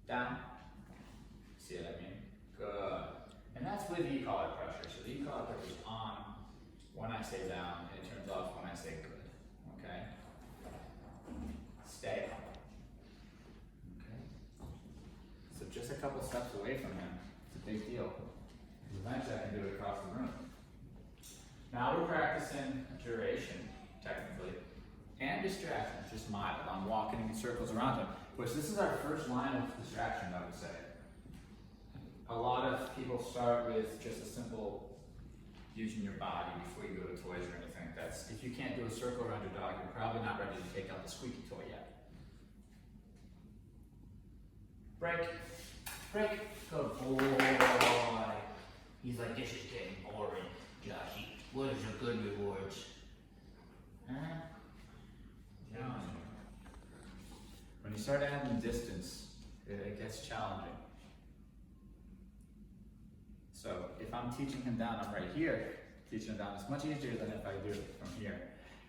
Down. See what I mean? Good. And that's with e-collar pressure. So the e-collar pressure is on when I say down, and it turns off when I say good. Okay? Stay. Okay? So just a couple steps away from him. It's a big deal. Eventually I can do it across the room. Now we're practicing duration, technically, and distraction, just mild. I'm walking in circles around him, which this is our first line of distraction, I would say. A lot of people start with just a simple using your body before you go to toys or anything. That's, if you can't do a circle around your dog, you're probably not ready to take out the squeaky toy yet. Break, break, good boy. He's like, this is getting boring, Joshy. What is your good rewards? Huh? John. When you start adding distance, it gets challenging. So if I'm teaching him down, I'm right here, teaching him down. It's much easier than if I do it from here.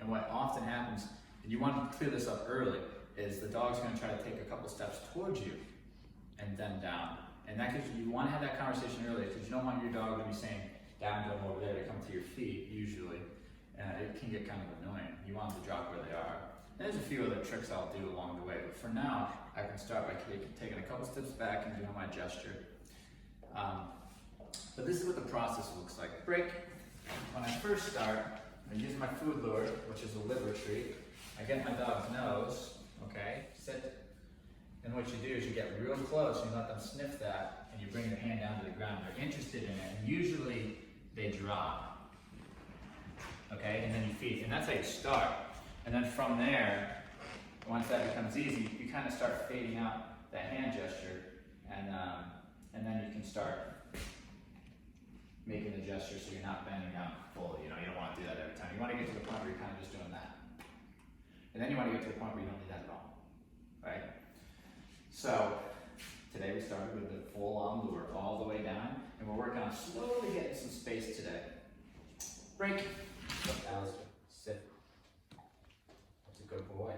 And what often happens, and you want to clear this up early, is the dog's going to try to take a couple steps towards you and then down. And that gives you want to have that conversation early, because you don't want your dog to be saying down, down, over there, to come to your feet usually. It can get kind of annoying. You want them to drop where they are. And there's a few other tricks I'll do along the way, but for now, I can start by taking a couple steps back and doing my gesture. But this is what the process looks like. Break. When I first start, I use my food lure, which is a lip retreat. I get my dog's nose, okay, sit. And what you do is you get real close and you let them sniff that, and you bring their hand down to the ground. They're interested in it, and usually they drop. Okay, and then you feed. And that's how you start. And then from there, once that becomes easy, you kind of start fading out that hand gesture, and then you can start making the gesture so you're not bending down fully. You don't want to do that every time. You want to get to the point where you're kind of just doing that. And then you want to get to the point where you don't do that at all, right? So today we started with the full-on lure all the way down, and we're working on slowly getting some space today. Break. Allister, sit. That's a good boy.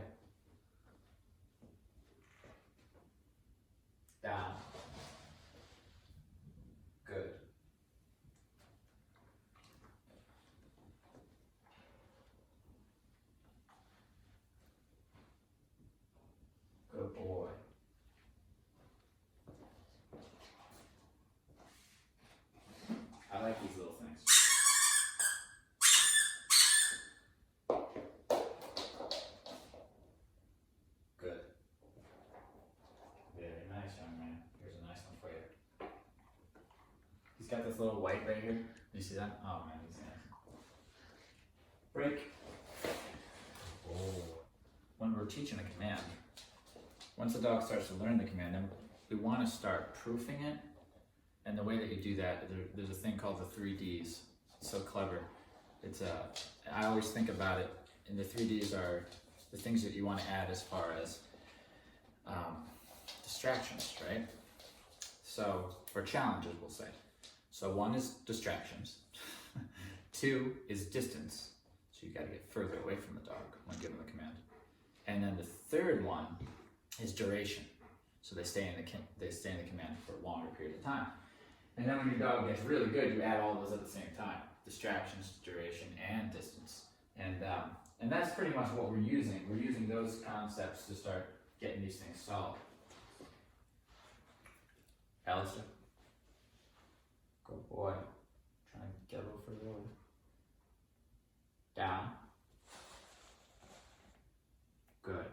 Down. Good. Good boy. I like these little things. Good. Very nice, young man. Here's a nice one for you. He's got this little white right here. You see that? Oh man, he's nice. Break. Oh. When we're teaching a command, once the dog starts to learn the command, then we want to start proofing it. And the way that you do that, there's a thing called the 3 Ds. It's so clever. I always think about it, and the 3 Ds are the things that you want to add as far as distractions, right? So, or challenges, we'll say. So 1 is distractions. 2 is distance. So you got to get further away from the dog when given the command. And then the 3rd one is duration. So they stay in the command for a longer period of time. And then when your dog gets really good, you add all those at the same time. Distractions, duration, and distance. And that's pretty much what we're using. We're using those concepts to start getting these things solid. Allister. Good boy. Try and get a little further over. Down. Good.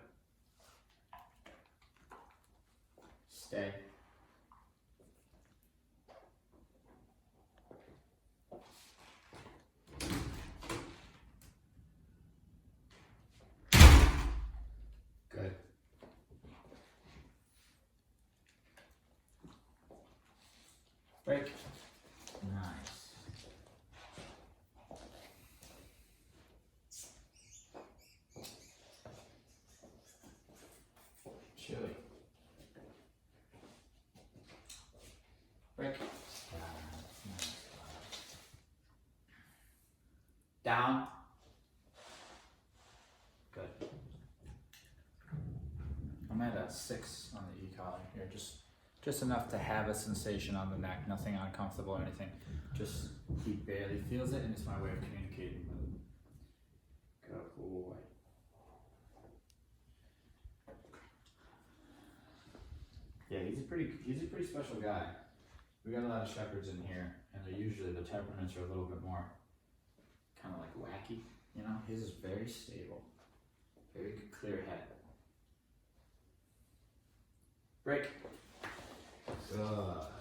Stay. Good. Break. Nice. Chili. Break. Nice. Down. Good. I'm at a 6 on the e-collar here. Just Just enough to have a sensation on the neck, nothing uncomfortable or anything. Just he barely feels it, and it's my way of communicating with him. Good boy. Yeah, he's a pretty special guy. We got a lot of shepherds in here, and they're usually, the temperaments are a little bit more kind of like wacky, you know. His is very stable, very clear head. Break. Good.